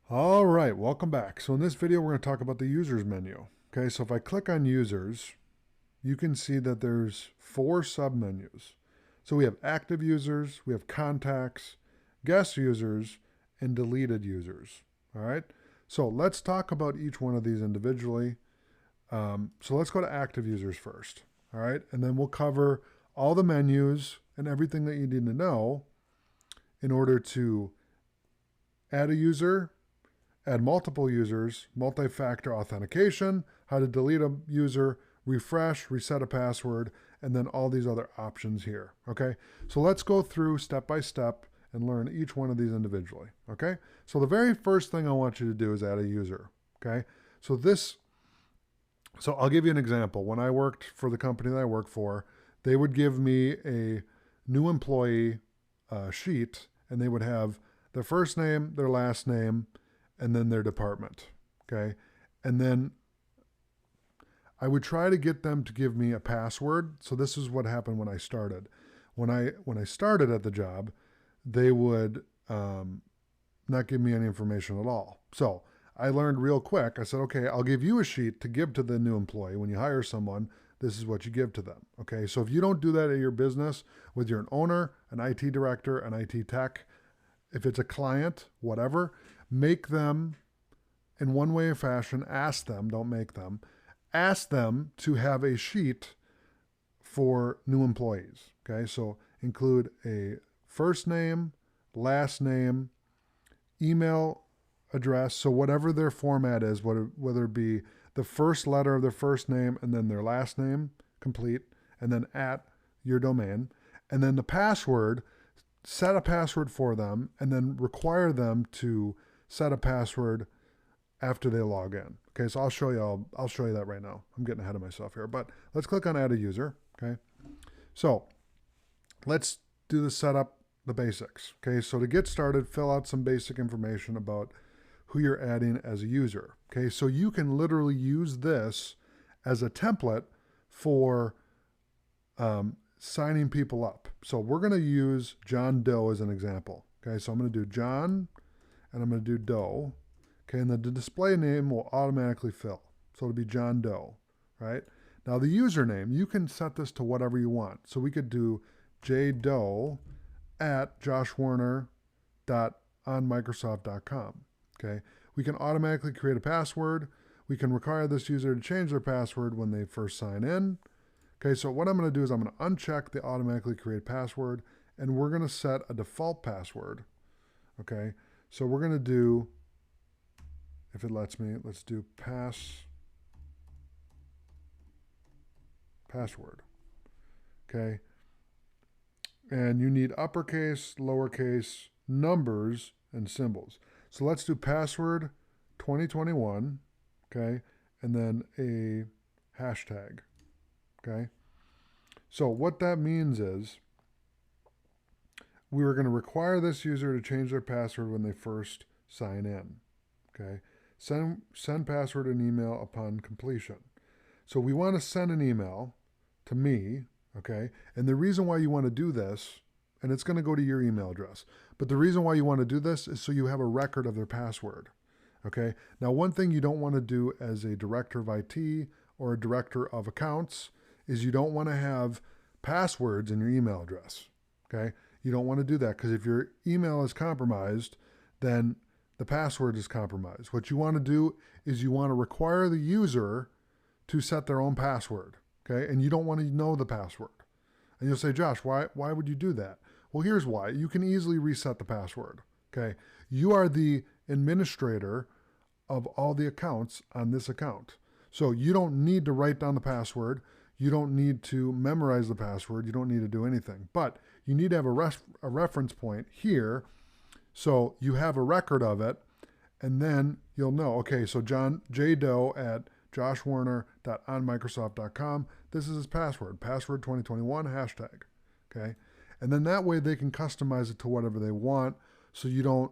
All right, welcome back. So in this video, we're going to talk about the users menu. Okay, so if I click on users, you can see that there's 4 submenus. So we have active users, we have contacts, guest users, and deleted users. All right, so let's talk about each one of these individually. So let's go to active users first. All right, and then we'll cover all the menus and everything that you need to know in order to add a user, add multiple users, multi-factor authentication, how to delete a user, refresh, reset a password, and then all these other options here. Okay, so let's go through step by step and learn each one of these individually. Okay, so the very first thing I want you to do is add a user. Okay, so I'll give you an example. When I worked for the company that I work for, they would give me a new employee sheet, and they would have their first name, their last name, and then their department. Okay. And then I would try to get them to give me a password. So this is what happened when I started. When I started at the job, they would not give me any information at all. So I learned real quick. I said, okay, I'll give you a sheet to give to the new employee. When you hire someone, this is what you give to them. Okay. So if you don't do that at your business with your owner, an IT director, an IT tech, if it's a client, whatever, make them in one way or fashion, ask them, don't make them, ask them to have a sheet for new employees. Okay, so include a first name, last name, email address, so whatever their format is, whether it be the first letter of their first name and then their last name, complete, and then at your domain, and then the password, set a password for them, and then require them to set a password after they log in. Okay, so I'll show you that right now. I'm getting ahead of myself here, but let's click on add a user. Okay, so let's do the setup, the basics. Okay, so to get started, fill out some basic information about who you're adding as a user. Okay, so you can literally use this as a template for signing people up. So we're going to use John Doe as an example. Okay, so I'm going to do John and I'm going to do Doe. Okay, and the display name will automatically fill. So it'll be John Doe, right? Now the username, you can set this to whatever you want. So we could do jdoe at joshwerner.onmicrosoft.com. Okay, we can automatically create a password. We can require this user to change their password when they first sign in. Okay, so what I'm going to do is I'm going to uncheck the automatically create password, and we're going to set a default password. Okay, so we're going to do, if it lets me, let's do password. Okay, and you need uppercase, lowercase, numbers, and symbols. So let's do password 2021. Okay, and then a hashtag. Okay, so what that means is we were going to require this user to change their password when they first sign in. Okay, send password and email upon completion. So we want to send an email to me. Okay, and the reason why you want to do this, and it's going to go to your email address, but the reason why you want to do this is so you have a record of their password. Okay, now one thing you don't want to do as a director of IT or a director of accounts is you don't want to have passwords in your email address. Okay, you don't want to do that because if your email is compromised, then the password is compromised. What you want to do is you want to require the user to set their own password. Okay, and you don't want to know the password. And you'll say, Josh, why would you do that? Well, here's why. You can easily reset the password. Okay, you are the administrator of all the accounts on this account. So you don't need to write down the password. You don't need to memorize the password. You don't need to do anything. But you need to have a reference point here so you have a record of it, and then you'll know, okay, so John J. Doe at joshwerner.onmicrosoft.com, this is his password, password 2021, hashtag. Okay, and then that way they can customize it to whatever they want so you don't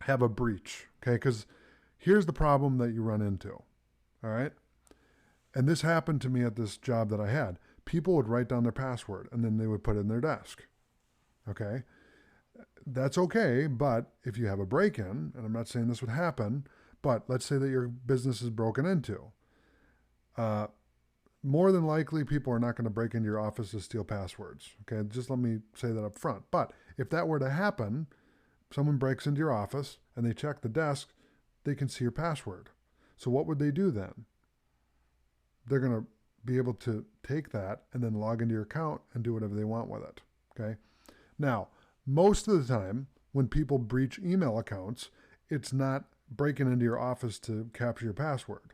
have a breach. Okay, because here's the problem that you run into. All right, and this happened to me at this job that I had. People would write down their password and then they would put it in their desk. Okay, That's okay, but if you have a break-in, and I'm not saying this would happen, but let's say that your business is broken into, uh, more than likely people are not going to break into your office to steal passwords. Okay, just let me say that up front. But if that were to happen, someone breaks into your office and they check the desk, they can see your password. So what would they do then? They're going to be able to take that and then log into your account and do whatever they want with it. Okay. Now, most of the time when people breach email accounts, it's not breaking into your office to capture your password.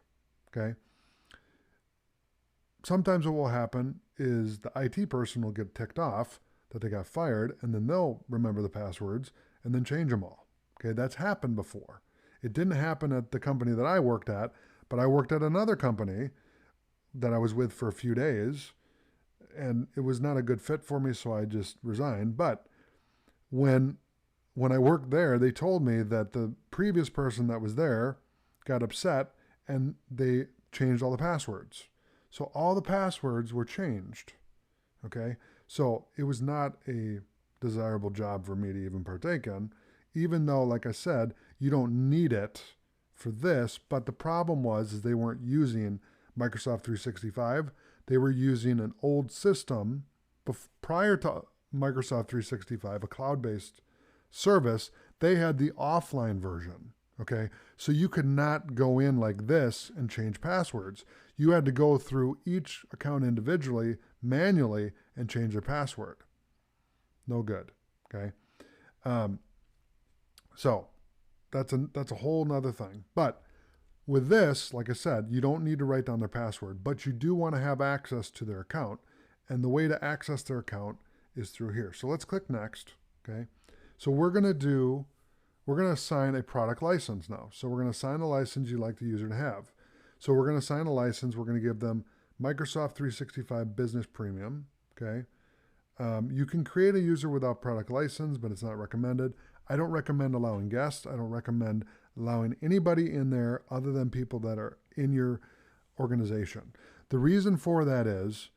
Okay. Sometimes what will happen is the IT person will get ticked off that they got fired, and then they'll remember the passwords and then change them all. Okay, that's happened before. It didn't happen at the company that I worked at, but I worked at another company that I was with for a few days, and it was not a good fit for me, so I just resigned. But when I worked there, they told me that the previous person that was there got upset and they changed all the passwords. So all the passwords were changed. Okay, so it was not a desirable job for me to even partake in, even though, like I said, you don't need it for this. But the problem was is they weren't using Microsoft 365. They were using an old system prior to Microsoft 365, a cloud-based service. They had the offline version. Okay, so you could not go in like this and change passwords. You had to go through each account individually, manually, and change their password. No good. Okay, so that's a whole nother thing. But with this, like I said, you don't need to write down their password, but you do want to have access to their account. And the way to access their account is through here. So let's click next. Okay, so we're going to assign a product license now. So we're going to assign the license you'd like the user to have. So we're going to assign a license. We're going to give them Microsoft 365 Business Premium. Okay. You can create a user without product license, but it's not recommended. I don't recommend allowing guests. I don't recommend allowing anybody in there other than people that are in your organization. The reason for that is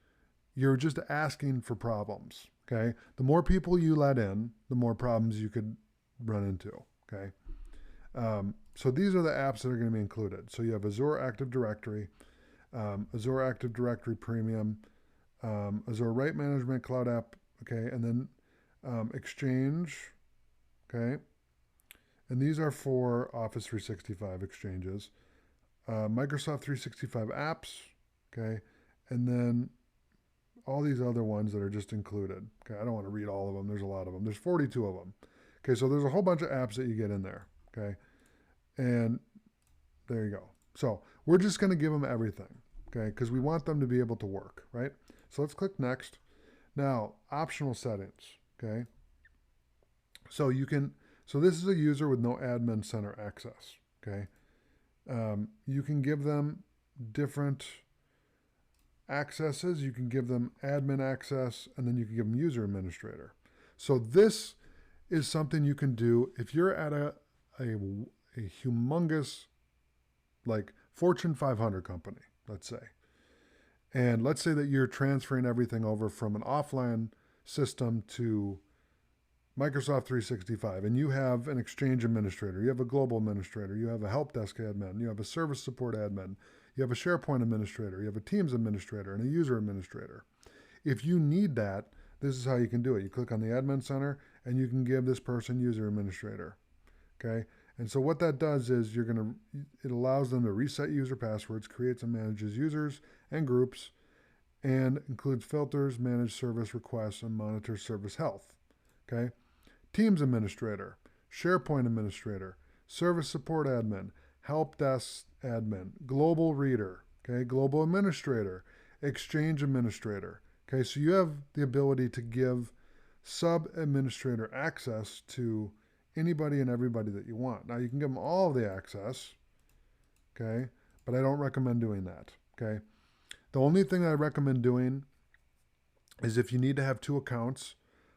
you're just asking for problems. Okay. The more people you let in, the more problems you could run into. Okay. So these are the apps that are going to be included. So you have Azure Active Directory, Azure Active Directory Premium, Azure Right Management Cloud App, okay, and then Exchange, okay, and these are for Office 365 exchanges, Microsoft 365 apps, okay, and then all these other ones that are just included. Okay, I don't want to read all of them. There's a lot of them. There's 42 of them. Okay, so there's a whole bunch of apps that you get in there. Okay, and there you go. So we're just going to give them everything. Okay, because we want them to be able to work, right? So let's click next. Now, optional settings. Okay, so this is a user with no admin center access. Okay, you can give them different accesses. You can give them admin access, and then you can give them user administrator. So this is something you can do if you're at a humongous, like Fortune 500 company, let's say. And let's say that you're transferring everything over from an offline system to Microsoft 365, and you have an Exchange administrator, you have a global administrator, you have a help desk admin, you have a service support admin, you have a SharePoint administrator, you have a Teams administrator, and a user administrator. If you need that, this is how you can do it. You click on the admin center, and you can give this person user administrator. Okay, and so what that does is it allows them to reset user passwords, creates and manages users and groups, and includes filters, manage service requests, and monitor service health. Okay, Teams administrator, SharePoint administrator, service support admin, help desk admin, global reader, okay, global administrator, Exchange administrator. Okay, so you have the ability to give sub-administrator access to anybody and everybody that you want. Now you can give them all of the access, okay, but I don't recommend doing that, okay. The only thing I recommend doing is if you need to have two accounts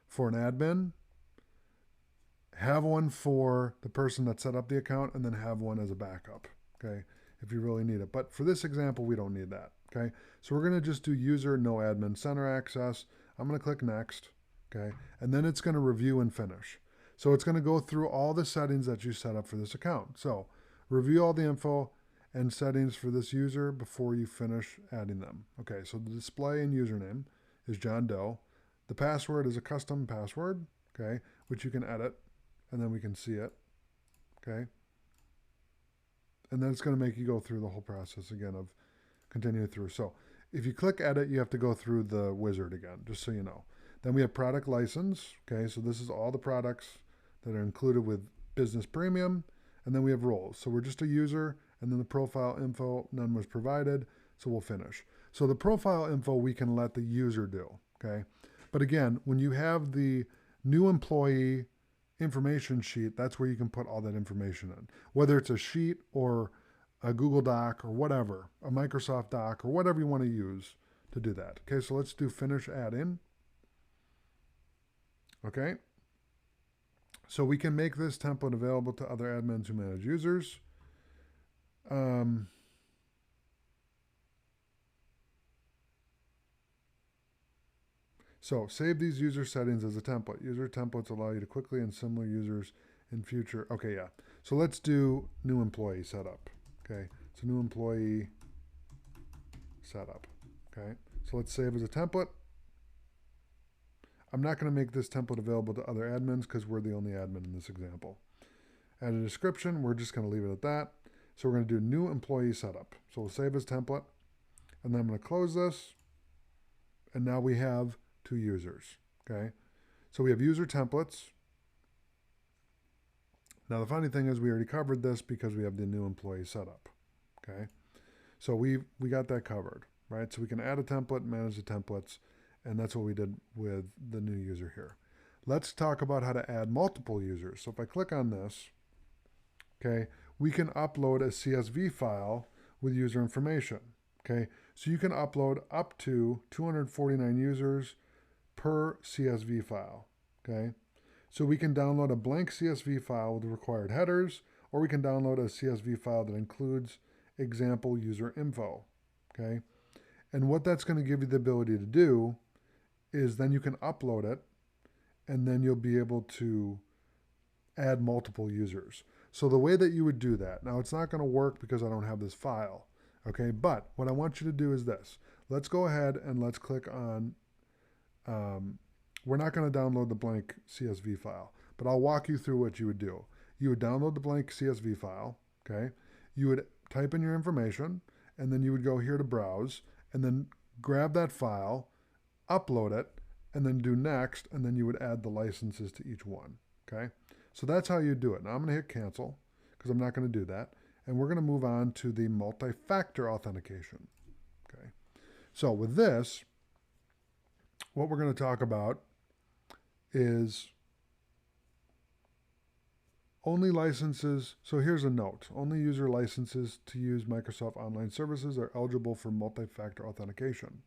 for an admin, have one for the person that set up the account and then have one as a backup, okay, if you really need it. But for this example, we don't need that, okay. So we're going to just do user no admin center access. I'm going to click next, okay, and then it's going to review and finish. So it's going to go through all the settings that you set up for this account. So review all the info and settings for this user before you finish adding them. Okay, so the display and username is John Doe. The password is a custom password, okay, which you can edit, and then we can see it, okay? And then it's going to make you go through the whole process again of continuing through. So if you click edit, you have to go through the wizard again, just so you know. Then we have product license, okay, so this is all the products that are included with Business Premium, and then we have roles. So we're just a user, and then the profile info, none was provided, so we'll finish. So the profile info we can let the user do, okay? But again, when you have the new employee information sheet, that's where you can put all that information in. Whether it's a sheet or a Google Doc or whatever, a Microsoft Doc or whatever you want to use to do that. Okay, so let's do finish add in. Okay. So we can make this template available to other admins who manage users. So save these user settings as a template. User templates allow you to quickly and similar users in future. Okay, yeah. So let's do new employee setup. Okay, so new employee setup. Okay, so let's save as a template. I'm not going to make this template available to other admins because we're the only admin in this example. Add a description. We're just going to leave it at that. So we're going to do new employee setup. So we'll save as template. And then I'm going to close this. And now we have 2 users. Okay. So we have user templates. Now the funny thing is we already covered this because we have the new employee setup. Okay. So we got that covered, right? So we can add a template, manage the templates, and that's what we did with the new user here. Let's talk about how to add multiple users. So if I click on this, okay, we can upload a CSV file with user information. Okay, so you can upload up to 249 users per CSV file. Okay, so we can download a blank CSV file with the required headers, or we can download a CSV file that includes example user info. Okay, and what that's going to give you the ability to do is then you can upload it, and then you'll be able to add multiple users. So the way that you would do that, now it's not going to work because I don't have this file, okay? But what I want you to do is this. Let's go ahead and let's click on, we're not going to download the blank CSV file, but I'll walk you through what you would do. You would download the blank CSV file, okay? You would type in your information, and then you would go here to browse, and then grab that file, upload it, and then do next, and then you would add the licenses to each one, okay? So that's how you do it. Now I'm going to hit cancel because I'm not going to do that. And we're going to move on to the multi-factor authentication, okay? So with this, what we're going to talk about is only licenses. So here's a note. Only user licenses to use Microsoft Online Services are eligible for multi-factor authentication.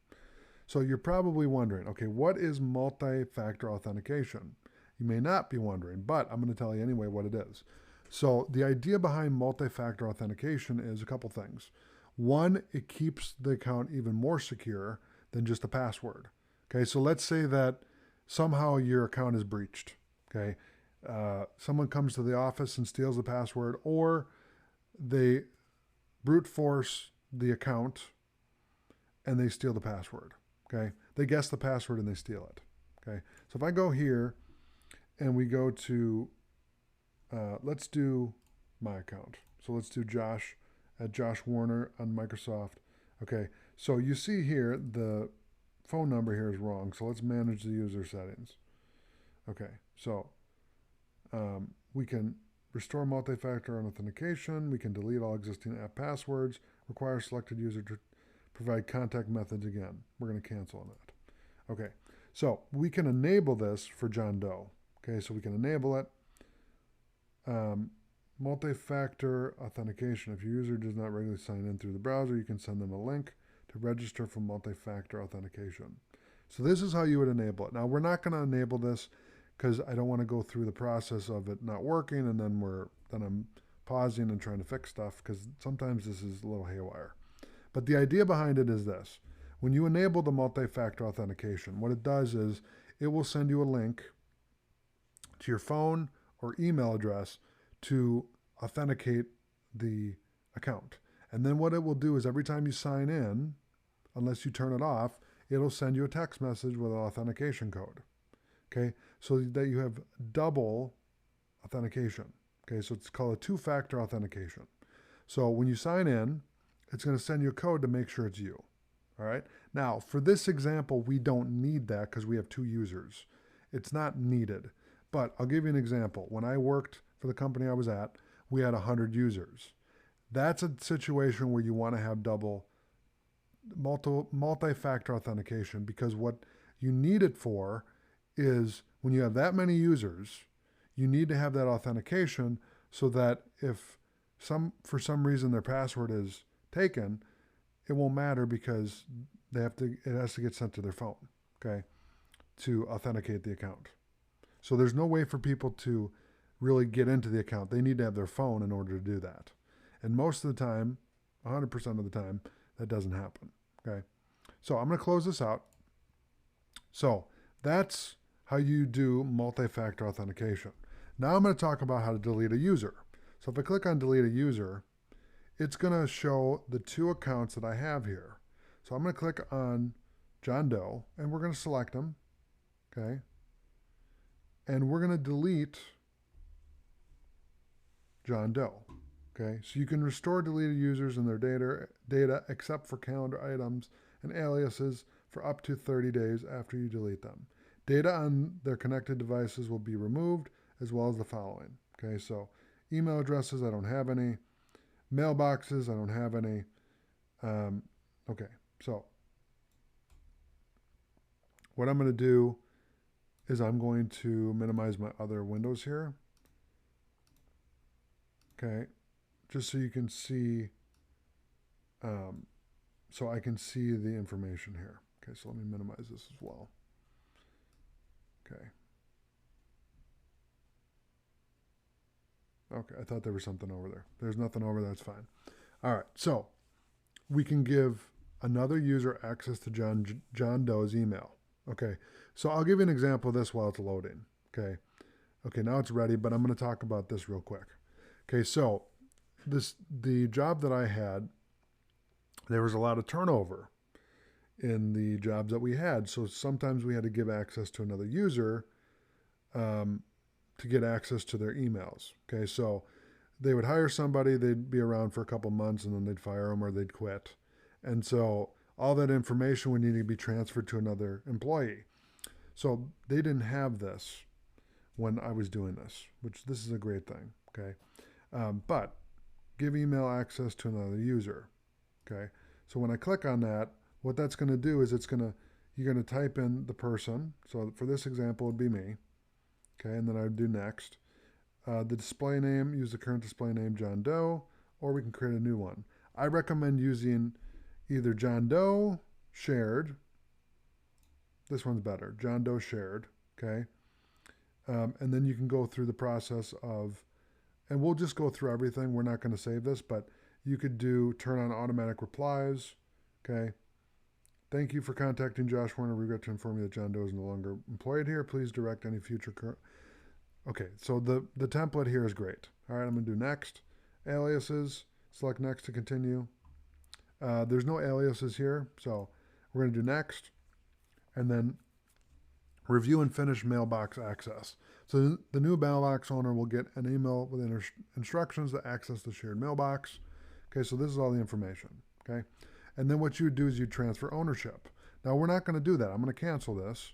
So you're probably wondering, okay, what is multi-factor authentication? You may not be wondering, but I'm going to tell you anyway what it is. So the idea behind multi-factor authentication is a couple things. One, it keeps the account even more secure than just a password. Okay, so let's say that somehow your account is breached. Okay, someone comes to the office and steals the password, or they brute force the account and they steal the password. Okay, they guess the password and they steal it. Okay, so if I go here and we go to, let's do my account. So let's do Josh at Josh Warner on Microsoft. Okay, so you see here the phone number here is wrong. So let's manage the user settings. Okay, so we can restore multi-factor authentication. We can delete all existing app passwords. Require selected user to provide contact methods again. We're going to cancel on that. Okay, so we can enable this for John Doe. Okay, so we can enable it. Multi-factor authentication. If your user does not regularly sign in through the browser, you can send them a link to register for multi-factor authentication. So this is how you would enable it. Now we're not going to enable this because I don't want to go through the process of it not working and then I'm pausing and trying to fix stuff because sometimes this is a little haywire. But the idea behind it is this. When you enable the multi-factor authentication, what it does is it will send you a link to your phone or email address to authenticate the account. And then what it will do is every time you sign in, unless you turn it off, it'll send you a text message with an authentication code. Okay, so that you have double authentication. Okay, so it's called a two-factor authentication. So when you sign in, it's going to send you a code to make sure it's you. All right. Now, for this example, we don't need that because we have 2 users. It's not needed. But I'll give you an example. When I worked for the company I was at, we had 100 users. That's a situation where you want to have multi-factor authentication, because what you need it for is when you have that many users, you need to have that authentication so that if for some reason their password is taken, it won't matter because it has to get sent to their phone, okay, to authenticate the account. So there's no way for people to really get into the account. They need to have their phone in order to do that. And most of the time, 100% of the time, that doesn't happen, okay? So I'm going to close this out. So that's how you do multi-factor authentication. Now I'm going to talk about how to delete a user. So if I click on delete a user, it's going to show the 2 accounts that I have here. So I'm going to click on John Doe, and we're going to select him, okay? And we're going to delete John Doe, okay? So you can restore deleted users and their data except for calendar items and aliases for up to 30 days after you delete them. Data on their connected devices will be removed, as well as the following, okay? So email addresses, I don't have any. Mailboxes, I don't have any. Okay, so what I'm going to do is I'm going to minimize my other windows here. Okay, just so you can see, so I can see the information here. Okay, so let me minimize this as well. Okay. Okay, I thought there was something over there. There's nothing over there, that's fine. All right, so we can give another user access to John Doe's email. Okay, so I'll give you an example of this while it's loading. Okay, now it's ready, but I'm going to talk about this real quick. Okay, so the job that I had, there was a lot of turnover in the jobs that we had. So sometimes we had to give access to another user to get access to their emails. Okay, so they would hire somebody, they'd be around for a couple months, and then they'd fire them or they'd quit. And so all that information would need to be transferred to another employee. So they didn't have this when I was doing this, which this is a great thing, okay? But give email access to another user, okay? So when I click on that, what that's going to do is you're going to type in the person. So for this example, it would be me, okay? And then I would do next. The display name, use the current display name John Doe, or we can create a new one. I recommend using either John Doe shared. This one's better, John Doe shared, okay? And then you can go through the process of, and we'll just go through everything. We're not going to save this, but you could do turn on automatic replies, okay? Thank you for contacting Josh Warner. Regret to inform you that John Doe is no longer employed here. Please direct any future current. Okay, so the template here is great. All right, I'm going to do next. Aliases, select next to continue. There's no aliases here, so we're going to do next. And then review and finish mailbox access. So the new mailbox owner will get an email with instructions to access the shared mailbox. Okay, so this is all the information, okay? And then what you would do is you transfer ownership. Now, we're not going to do that. I'm going to cancel this.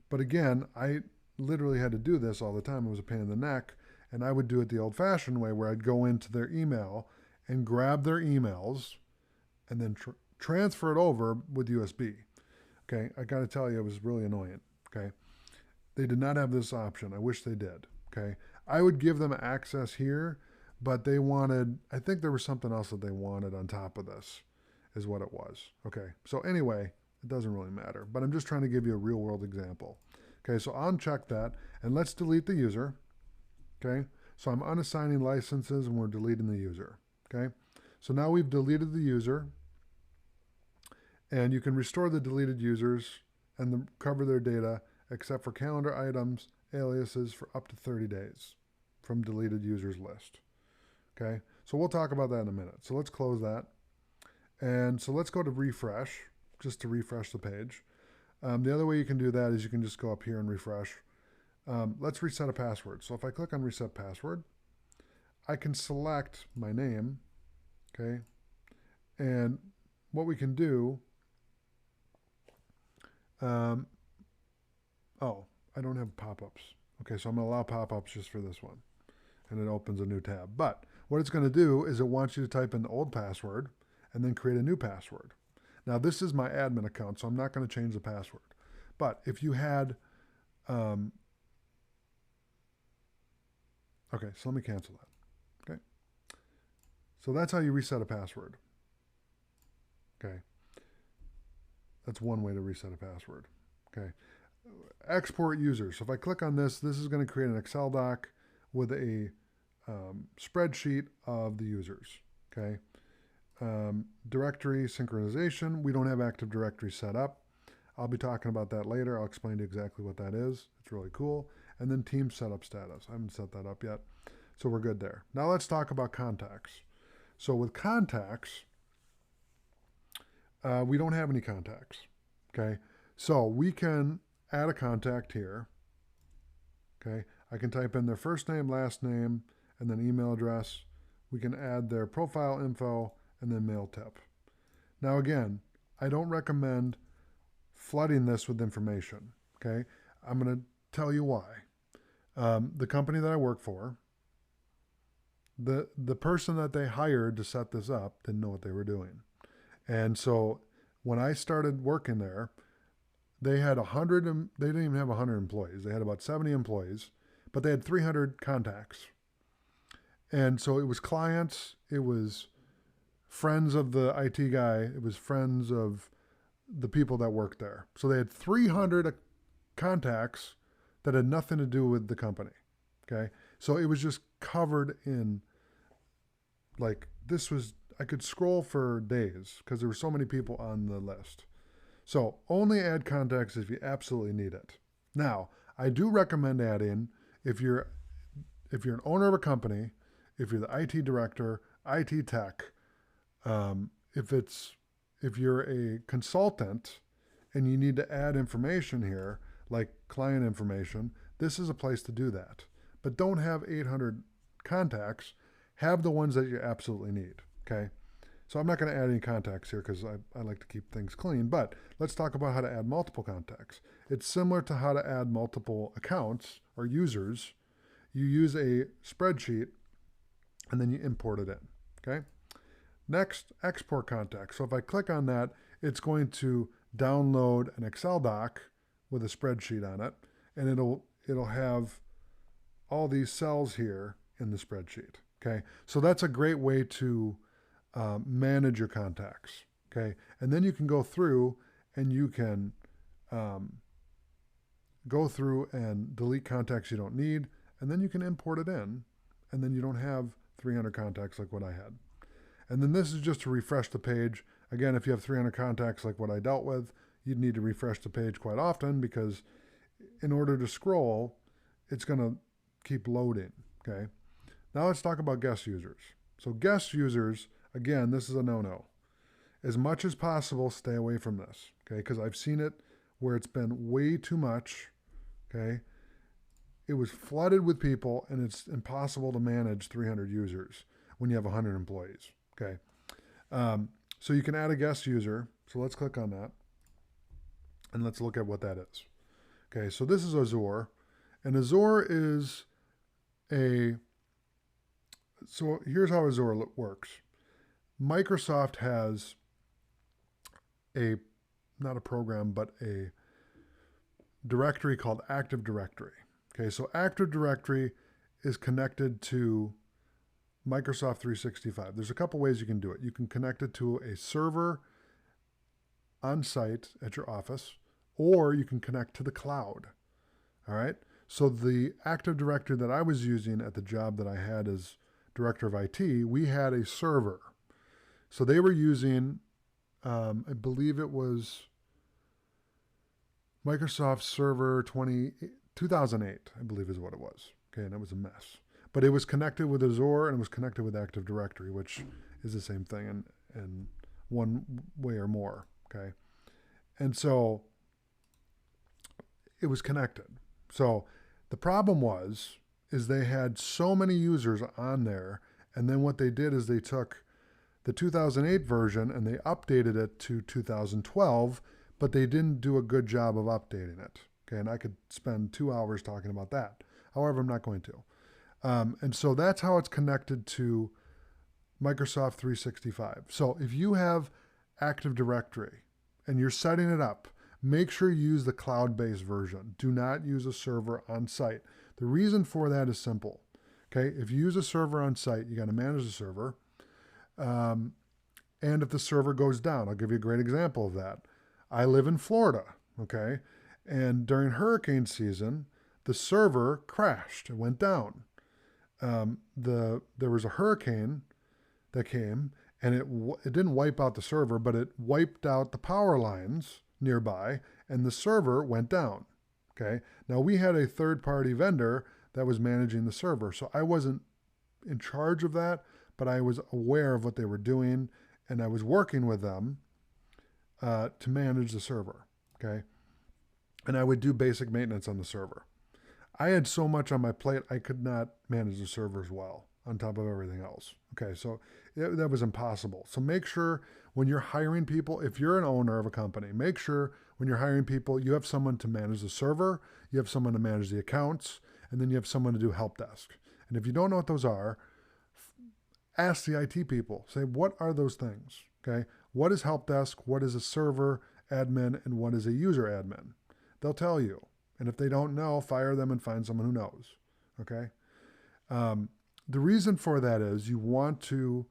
But again, I literally had to do this all the time. It was a pain in the neck. And I would do it the old-fashioned way where I'd go into their email and grab their emails and then transfer it over with USB. Okay, I got to tell you, it was really annoying. Okay, they did not have this option. I wish they did. Okay, I would give them access here, but they wanted, I think there was something else that they wanted on top of this, is what it was. Okay, so anyway, it doesn't really matter, but I'm just trying to give you a real world example. Okay, so uncheck that, and let's delete the user. Okay, so I'm unassigning licenses and we're deleting the user. Okay, so now we've deleted the user, and you can restore the deleted users and cover their data except for calendar items, aliases for up to 30 days. from deleted users list. Okay, so we'll talk about that in a minute. So let's close that. And so let's go to refresh, just to refresh the page. The other way you can do that is you can just go up here and refresh. Let's reset a password. So if I click on reset password, I can select my name, okay? And what we can do, oh, I don't have pop-ups. Okay, so I'm gonna allow pop-ups just for this one. And it opens a new tab. But what it's gonna do is it wants you to type in the old password and then create a new password. Now this is my admin account, so I'm not gonna change the password. But if you had, okay, so let me cancel that, okay? So that's how you reset a password, okay? That's one way to reset a password, okay? Export users. So if I click on this, this is going to create an Excel doc with a spreadsheet of the users, okay? Directory synchronization. We don't have Active Directory set up. I'll be talking about that later. I'll explain to you exactly what that is. It's really cool. And then team setup status. I haven't set that up yet. So we're good there. Now let's talk about contacts. So with contacts, we don't have any contacts, okay? So we can add a contact here, okay? I can type in their first name, last name, and then email address. We can add their profile info and then mail tip. Now again, I don't recommend flooding this with information, okay? I'm going to tell you why. The company that I work for, the person that they hired to set this up didn't know what they were doing. And so when I started working there, they had 100, they didn't even have 100 employees. They had about 70 employees, but they had 300 contacts. And so it was clients, it was friends of the IT guy, it was friends of the people that worked there. So they had 300 contacts that had nothing to do with the company, okay? So it was just covered in, like, this was, I could scroll for days because there were so many people on the list. So only add contacts if you absolutely need it. Now, I do recommend adding if you're an owner of a company, if you're the IT director, IT tech, if you're a consultant and you need to add information here, like client information, this is a place to do that. But don't have 800 contacts. Have the ones that you absolutely need, okay? So I'm not going to add any contacts here because I like to keep things clean, but let's talk about how to add multiple contacts. It's similar to how to add multiple accounts or users. You use a spreadsheet and then you import it in, okay? Next, export contacts. So if I click on that, it's going to download an Excel doc with a spreadsheet on it, and it'll have all these cells here in the spreadsheet, okay? So that's a great way to manage your contacts, okay? And then you can go through and you can go through and delete contacts you don't need, and then you can import it in, and then you don't have 300 contacts like what I had. And then this is just to refresh the page. Again, if you have 300 contacts like what I dealt with, you'd need to refresh the page quite often because in order to scroll, it's going to keep loading, okay? Now let's talk about guest users. So guest users, again, this is a no-no. As much as possible, stay away from this, okay? Because I've seen it where it's been way too much, okay? It was flooded with people and it's impossible to manage 300 users when you have 100 employees, okay? So you can add a guest user. So let's click on that and let's look at what that is. Okay, so this is Azure, and Azure is so here's how Azure works. Microsoft has not a program, but a directory called Active Directory. Okay, so Active Directory is connected to Microsoft 365. There's a couple ways you can do it. You can connect it to a server on site at your office, or you can connect to the cloud. All right. So the Active Directory that I was using at the job that I had as director of IT, we had a server. So they were using, I believe it was Microsoft Server 2008, I believe is what it was. Okay, and it was a mess. but it was connected with Azure and it was connected with Active Directory, which is the same thing in one way or more. Okay. And so it was connected. So the problem is they had so many users on there. And then what they did is they took the 2008 version and they updated it to 2012, but they didn't do a good job of updating it. Okay. And I could spend 2 hours talking about that. However, I'm not going to. And so that's how it's connected to Microsoft 365. So if you have Active Directory and you're setting it up, make sure you use the cloud-based version. Do not use a server on site. The reason for that is simple. Okay, if you use a server on site, you got to manage the server. And if the server goes down, I'll give you a great example of that. I live in Florida, okay? And during hurricane season, the server crashed. It went down. There was a hurricane that came, and it didn't wipe out the server, but it wiped out the power lines nearby, and the server went down. Okay. Now we had a third-party vendor that was managing the server, so I wasn't in charge of that, but I was aware of what they were doing, and I was working with them to manage the server. Okay. And I would do basic maintenance on the server. I had so much on my plate, I could not manage the servers well on top of everything else. Okay, so that was impossible. So make sure when you're hiring people, if you're an owner of a company, make sure when you're hiring people, you have someone to manage the server, you have someone to manage the accounts, and then you have someone to do help desk. And if you don't know what those are, ask the IT people. Say, what are those things? Okay, what is help desk? What is a server admin? And what is a user admin? They'll tell you. And if they don't know, fire them and find someone who knows. Okay. The reason for that is you want to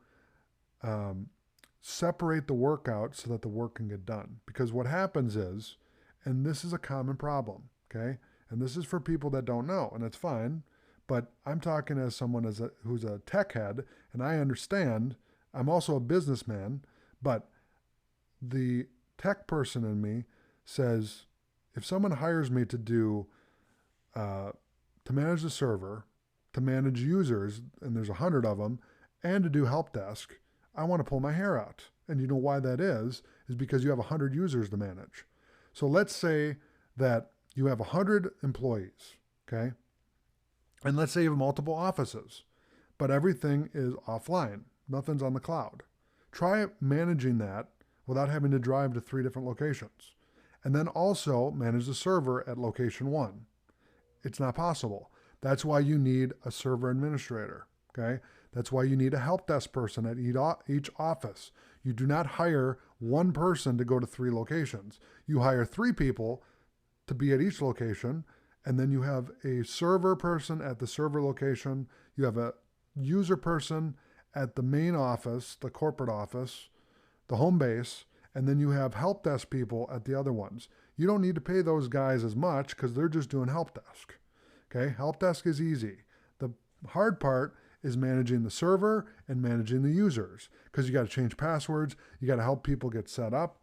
separate the work out so that the work can get done. Because what happens is, and this is a common problem, okay? And this is for people that don't know, and it's fine, but I'm talking as someone who's a tech head, and I understand. I'm also a businessman, but the tech person in me says, if someone hires me to do, to manage the server, to manage users, and there's 100 of them, and to do help desk, I want to pull my hair out. And you know why that is because you have 100 users to manage. So let's say that you have 100 employees, okay? And let's say you have multiple offices, but everything is offline. Nothing's on the cloud. Try managing that without having to drive to 3 different locations. And then also manage the server at location 1. It's not possible. That's why you need a server administrator, okay? That's why you need a help desk person at each office. You do not hire one person to go to 3 locations. You hire 3 people to be at each location, and then you have a server person at the server location. You have a user person at the main office, the corporate office, the home base, and then you have help desk people at the other ones. You don't need to pay those guys as much because they're just doing help desk. Okay, help desk is easy. The hard part is managing the server and managing the users because you got to change passwords, you got to help people get set up,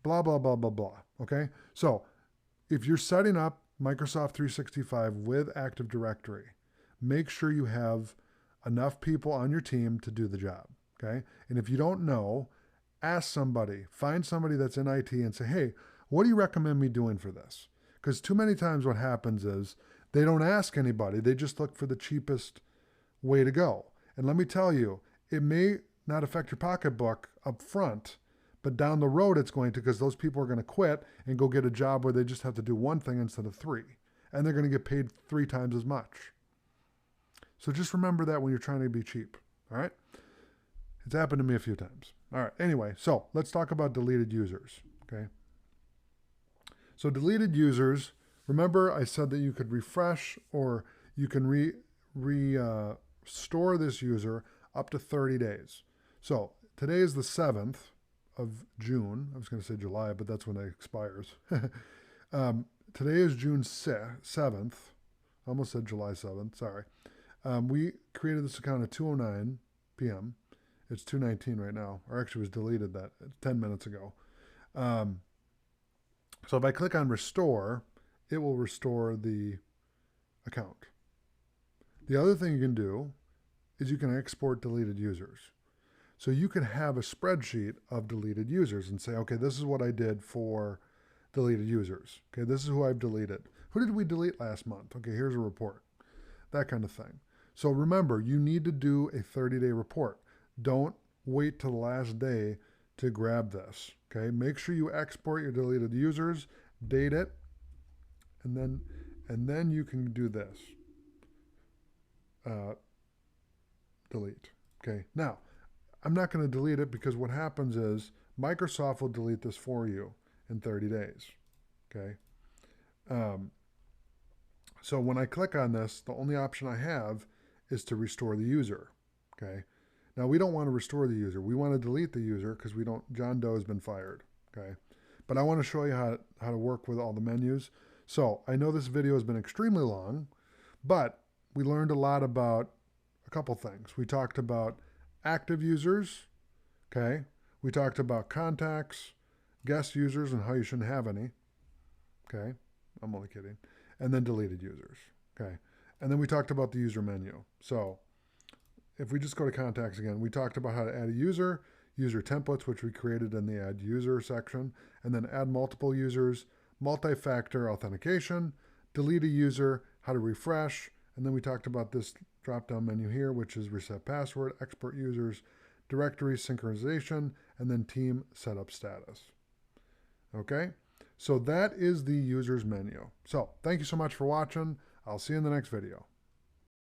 blah, blah, blah, blah, blah. Okay, so if you're setting up Microsoft 365 with Active Directory, make sure you have enough people on your team to do the job. Okay, and if you don't know, ask somebody, find somebody that's in IT and say, hey, what do you recommend me doing for this? Because too many times what happens is they don't ask anybody. They just look for the cheapest way to go. And let me tell you, it may not affect your pocketbook up front, but down the road it's going to, because those people are going to quit and go get a job where they just have to do one thing instead of 3. And they're going to get paid 3 times as much. So just remember that when you're trying to be cheap. All right? It's happened to me a few times. All right. Anyway, so let's talk about deleted users. Okay. So deleted users, remember I said that you could refresh or you can restore this user up to 30 days. So today is the 7th of June. I was going to say July, but that's when it expires. Today is June 7th. I almost said July 7th. Sorry. We created this account at 2:09 p.m. It's 2:19 right now, or actually was deleted that 10 minutes ago. So if I click on restore, it will restore the account. The other thing you can do is you can export deleted users. So you can have a spreadsheet of deleted users and say, okay, this is what I did for deleted users. Okay, this is who I've deleted. Who did we delete last month? Okay, here's a report. That kind of thing. So remember, you need to do a 30-day report. Don't wait till the last day to grab this. Okay, make sure you export your deleted users, date it, and then you can do this. Delete. Okay, now I'm not going to delete it because what happens is Microsoft will delete this for you in 30 days. Okay. So when I click on this, the only option I have is to restore the user. Okay. Now we don't want to restore the user. We want to delete the user because we don't. John Doe has been fired. Okay. But I want to show you how to work with all the menus. So I know this video has been extremely long, but we learned a lot about a couple things. We talked about active users. Okay. We talked about contacts, guest users, and how you shouldn't have any. Okay. I'm only kidding. And then deleted users. Okay. And then we talked about the user menu. So if we just go to contacts again, we talked about how to add a user, user templates, which we created in the add user section, and then add multiple users, multi-factor authentication, delete a user, how to refresh, and then we talked about this drop-down menu here, which is reset password, export users, directory synchronization, and then team setup status. Okay, so that is the users menu. So thank you so much for watching. I'll see you in the next video.